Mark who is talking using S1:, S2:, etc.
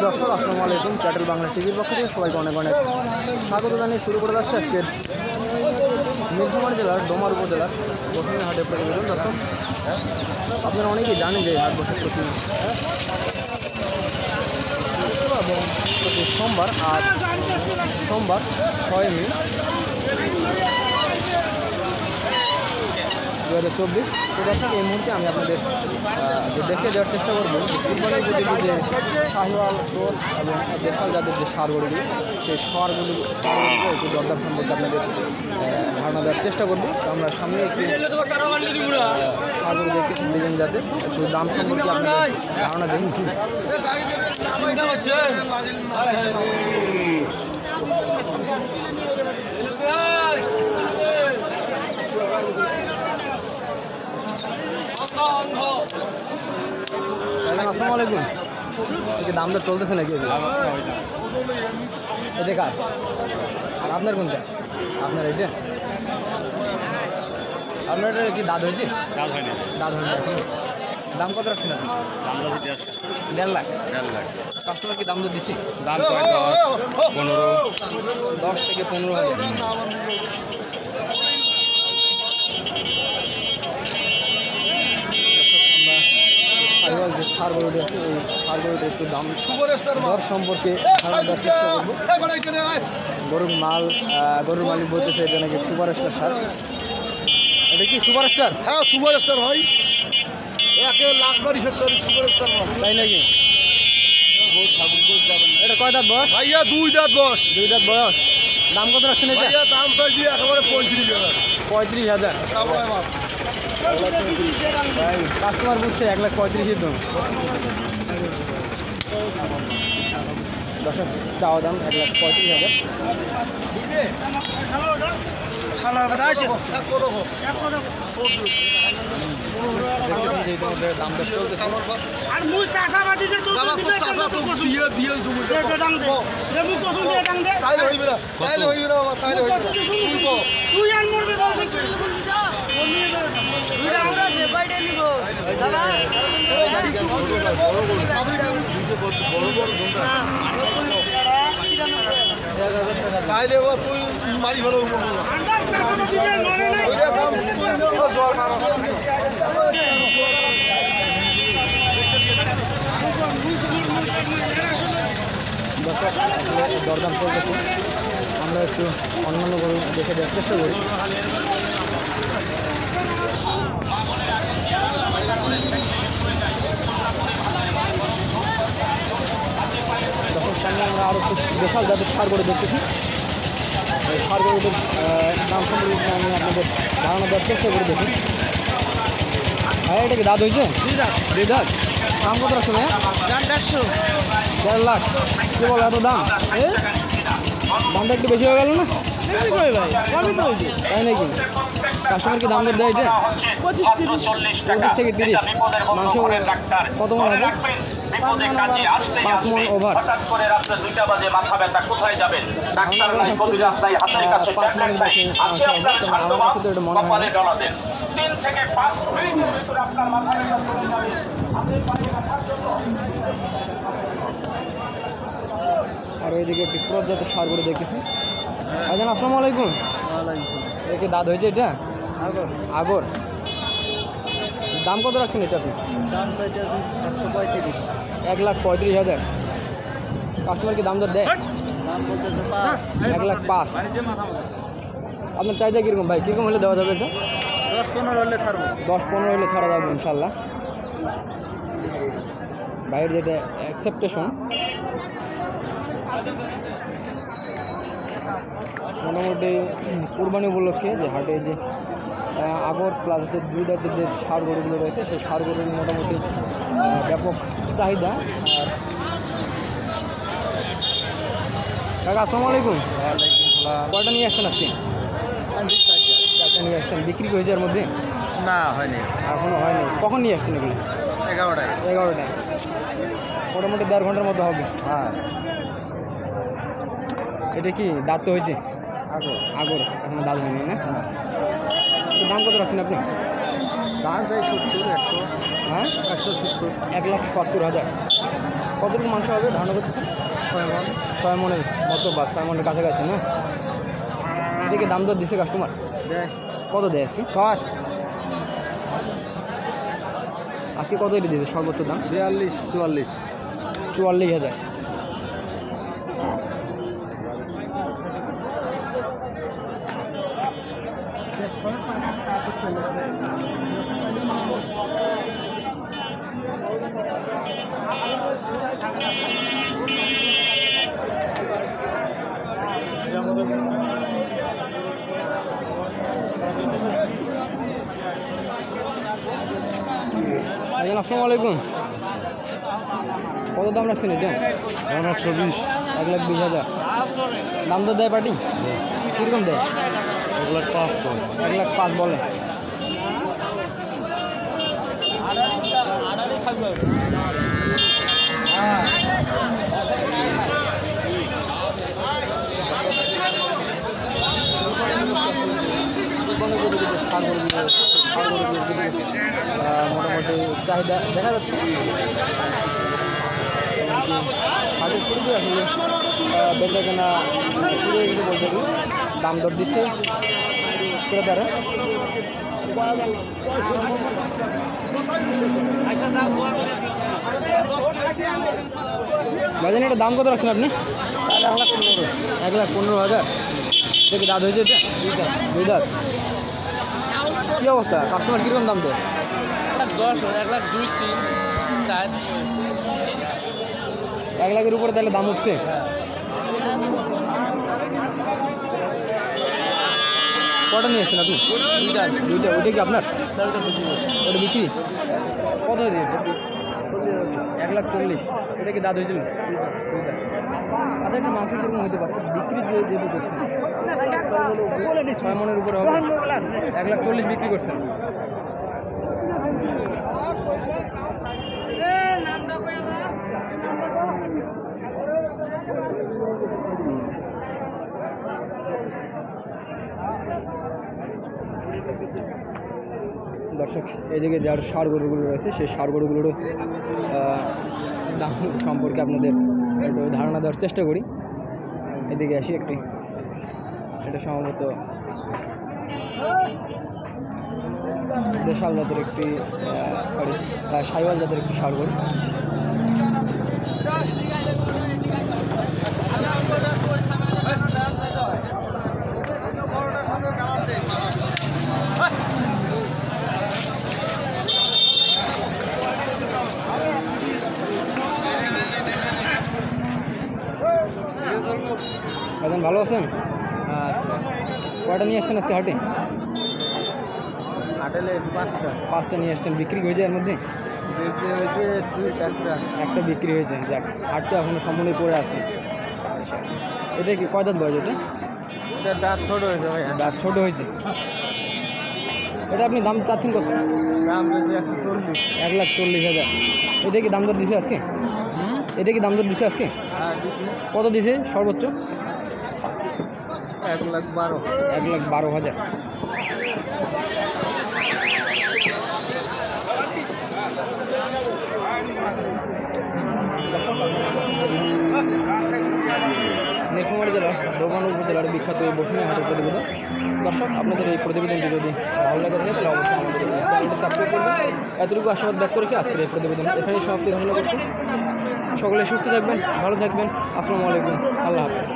S1: দর্শক আসসালামু আলাইকুম। ক্যাটেল বাংলা টিভির পক্ষ থেকে সবাইকে অনেক অনেক স্বাগত জানিয়ে শুরু করে যাচ্ছে আজকের নীলফামারী জেলার ডোমার উপজেলার প্রথমে হাটে প্রতিবেদন। দর্শক আপনারা অনেকেই জানেন যে হাট বসে প্রতি এবং প্রতি সোমবার আর সোমবার 6 মে 2024। তো দর্শক এই মুহূর্তে আমি আপনাদের দেখে দেওয়ার চেষ্টা করবো যে কুরবানির যদি যে শাহিওয়াল ক্রস এবং দেশাল জাতের যে সারগুলি সেই সারগুলির একটু দরদাম সম্পর্কে আপনাদের ধারণা দেওয়ার চেষ্টা করবো। তো আমরা সামনে একটি সারগুলি দেখতেছি ডিজাইন জাতের, একটু দাম সম্পর্কে আপনাদের ধারণা দিন। আসসালামু আলাইকুম। দাম দর চলতেছে নাকি? এটা কার? আর আপনার কোনটা? আপনার এইটা? আপনার এটা কি দাঁত হয়েছে? দাঁত হয়নি। দাঁত হয়নি এখন। দাম কত রাখছেন আপনি? 1.5 লাখ। কাস্টমার কি দাম দর দিচ্ছি? দাম 10 থেকে 15,000। যে সার গরুটি আছে এই সার গরুটির একটু দাম দর সম্পর্কে ধারণা দেওয়ার চেষ্টা করবো। গরুর মালিক বলতেছে এটা নাকি সুপারস্টার সার। এটা কি সুপারস্টার?
S2: হ্যাঁ সুপারস্টার হয়,
S1: তাই নাকি? এটা কয় দাঁত বয়স?
S2: ভাইয়া 2 দাঁত বয়স।
S1: 2 দাঁত বয়স। দাম কত রাখছেন এটা?
S2: ভাইয়া দাম চাইছি একেবারে 35,000।
S1: 35,000। কাস্টমার বুঝছে 1,35,000 দাম। দর্শক চাওয়া দাম 1,35,000। দাম দর চলতেছে।
S2: তাইলে তুই মারি ভালো
S1: দরদাম চলতেছে। আমরা একটু অন্যান্য গরু দেখে দেওয়ার চেষ্টা করি। তখন সামনে আমরা আরও একটু বিশাল জাতের সার গরু দেখতেছি। সার গরুদের দাম সম্পর্কে আমি আপনাদের ধারণা দেওয়ার চেষ্টা করে দেখি। হ্যাঁ এটা কি দাঁত হয়েছে? 2 দাঁত। দাম কত রাখছো? 1.5 লাখ। কি বলো এত দাম? দামটা একটু বেশি হয়ে গেল না? তাই নাকি? কাস্টমার কি দাম দর দেয়? এটা 25 থেকে 30। মাংস কত মন হবে? 5 মন ওভার। 5 মনের বেশি এটা মনে হয়। আর ওইদিকে একটি ক্রস জাতের সার করে দেখতেছি। ভাইজান আসসালামু আলাইকুম। কি দাঁত হয়েছে এটা? আগর। দাম কত রাখছেন এটা আপনি?
S2: দাম চাইতে 135।
S1: 1,35,000। কাস্টমার কি দাম দর দেয়?
S2: দাম বলতেছে 5।
S1: 1,05,000। আপনার চাহিদা কীরকম ভাই? কীরকম হলে দেওয়া যাবে এটা?
S2: 10-15 হলে ছাড়বো।
S1: 10-15 হলে ছাড়া যাবে ইনশাল্লাহ। বাইরের যেটা অ্যাকসেপ্টেশন মোটামুটি কুরবানি উপলক্ষে যে হাটে যে আগর প্লাস যে 2 দাঁতের যে সার গরুগুলো রয়েছে সেই সার গরুর মোটামুটি ব্যাপক চাহিদা। আর কাকা আসসালামু আলাইকুম। কয়টা নিয়ে আসছেন আজকে? 4টা নিয়ে আসছেন। বিক্রি হয়েছে এর মধ্যে?
S2: না হয়নি,
S1: এখনও হয়নি। কখন নিয়ে আসছেন এগুলো?
S2: 11টায়।
S1: মোটামুটি 1.5 ঘন্টার মতো হবে।
S2: হ্যাঁ।
S1: এটা কি দাঁত তো হয়েছে? আগর এখনো দাঁত হয়নি না? দাম কত রাখছেন আপনি?
S2: দাম চাই 70-100।
S1: হ্যাঁ 1,70,000। কতটুকু মাংস হবে ধারণা করতেছেন?
S2: 6 মন।
S1: 6 মনের মতো বা 6 মনের কাছাকাছি না? এদিকে দাম দর দিচ্ছে কাস্টমার?
S2: দেয়
S1: কত দেয় আজকে?
S2: কত?
S1: আজকে কত এটা দিয়েছে সর্বোচ্চ দাম?
S2: 42-44।
S1: 44,000। আসসালামু আলাইকুম। কত দাম রাখছেন এটা?
S2: 120।
S1: 1,20,000। দাম তো দেয় পার্টি? কীরকম দেয়?
S2: 1,05,000।
S1: 1,05,000 বলে। মোটামুটি চাহিদা দেখা যাচ্ছে। হাটের শুরুতে আসলে বেচা কেনা শুরু হয়ে গেছে বলতে গেলে। দাম দর দিচ্ছে ক্রেতারা। ভাইজান এটা দাম কত রাখছেন আপনি? 1,15,000। দেখি দাঁত হয়েছে এটা? দুই দাঁত। কী অবস্থা? কাস্টমার কীরকম দাম দেয়?
S2: 1,10, 1,02, 3, 4।
S1: 1,00,000-এর উপরে তাহলে দাম উঠছে? কটা নিয়ে এসছেন আপনি? দুইটা। ওইটা কি আপনার? ওটা বিক্রি? কত দিয়ে? 1,40,000। এটা কি দাঁত হয়েছিল? দুইটা। আচ্ছা একটা মাংস কিরকম হতে পারে? বিক্রি যেহেতু করছেন 6 মনের উপরে হবে। 1,40,000 বিক্রি করছেন। দর্শক এদিকে যার ষাঁড় গরুগুলো রয়েছে সেই ষাঁড় গরুগুলোরও দাম সম্পর্কে আপনাদের একটু ধারণা দেওয়ার চেষ্টা করি। এদিকে আসি একটি, এটা সম্ভবত দেশাল জাতের একটি সাইওয়াল জাতের একটি ষাঁড় গরু। এখন ভালো আছেন? কয়টা নিয়ে আসছেন আজকে হাটে?
S2: হাটেলে
S1: 5টা নিয়ে আসছেন। বিক্রি হয়ে যায় এর মধ্যে?
S2: বিক্রি হয়েছে 2-1টা।
S1: একটা বিক্রি হয়েছে। যাক, হাটটা এখনো সম্পূর্ণ পড়ে আছে। এটা কি কয় দাঁত বয়স?
S2: এটা দাঁত ছোট হয়েছে ভাই।
S1: দাঁত ছোট হয়েছে। এটা আপনি দাম চাচ্ছেন কত?
S2: দাম হয়েছে 140।
S1: 1,40,000। এটা কি দাম দর দিছে আজকে? এটা কি দাম দর দিছে আজকে?
S2: হ্যাঁ দিচ্ছি।
S1: কত দিছে সর্বোচ্চ?
S2: 1,12,000।
S1: 1,12,000। নীলফামারী জেলার দোকান উপজেলার বিখ্যাত এই বসুনিয়া হাটের প্রতিবেদন। দর্শক আপনাদের এই প্রতিবেদনটি যদি ভালো লাগে থাকে তাহলে অবশ্যই আমাদের চ্যানেলটি সাবস্ক্রাইব করবেন। এতটুকু আশীর্বাদ ব্যক্ত রেখে আজকের এই প্রতিবেদন এখানেই সমাপ্তি ঘোষণা করছি। সকলে সুস্থ থাকবেন, ভালো থাকবেন। আসসালামু আলাইকুম, আল্লাহ হাফেজ।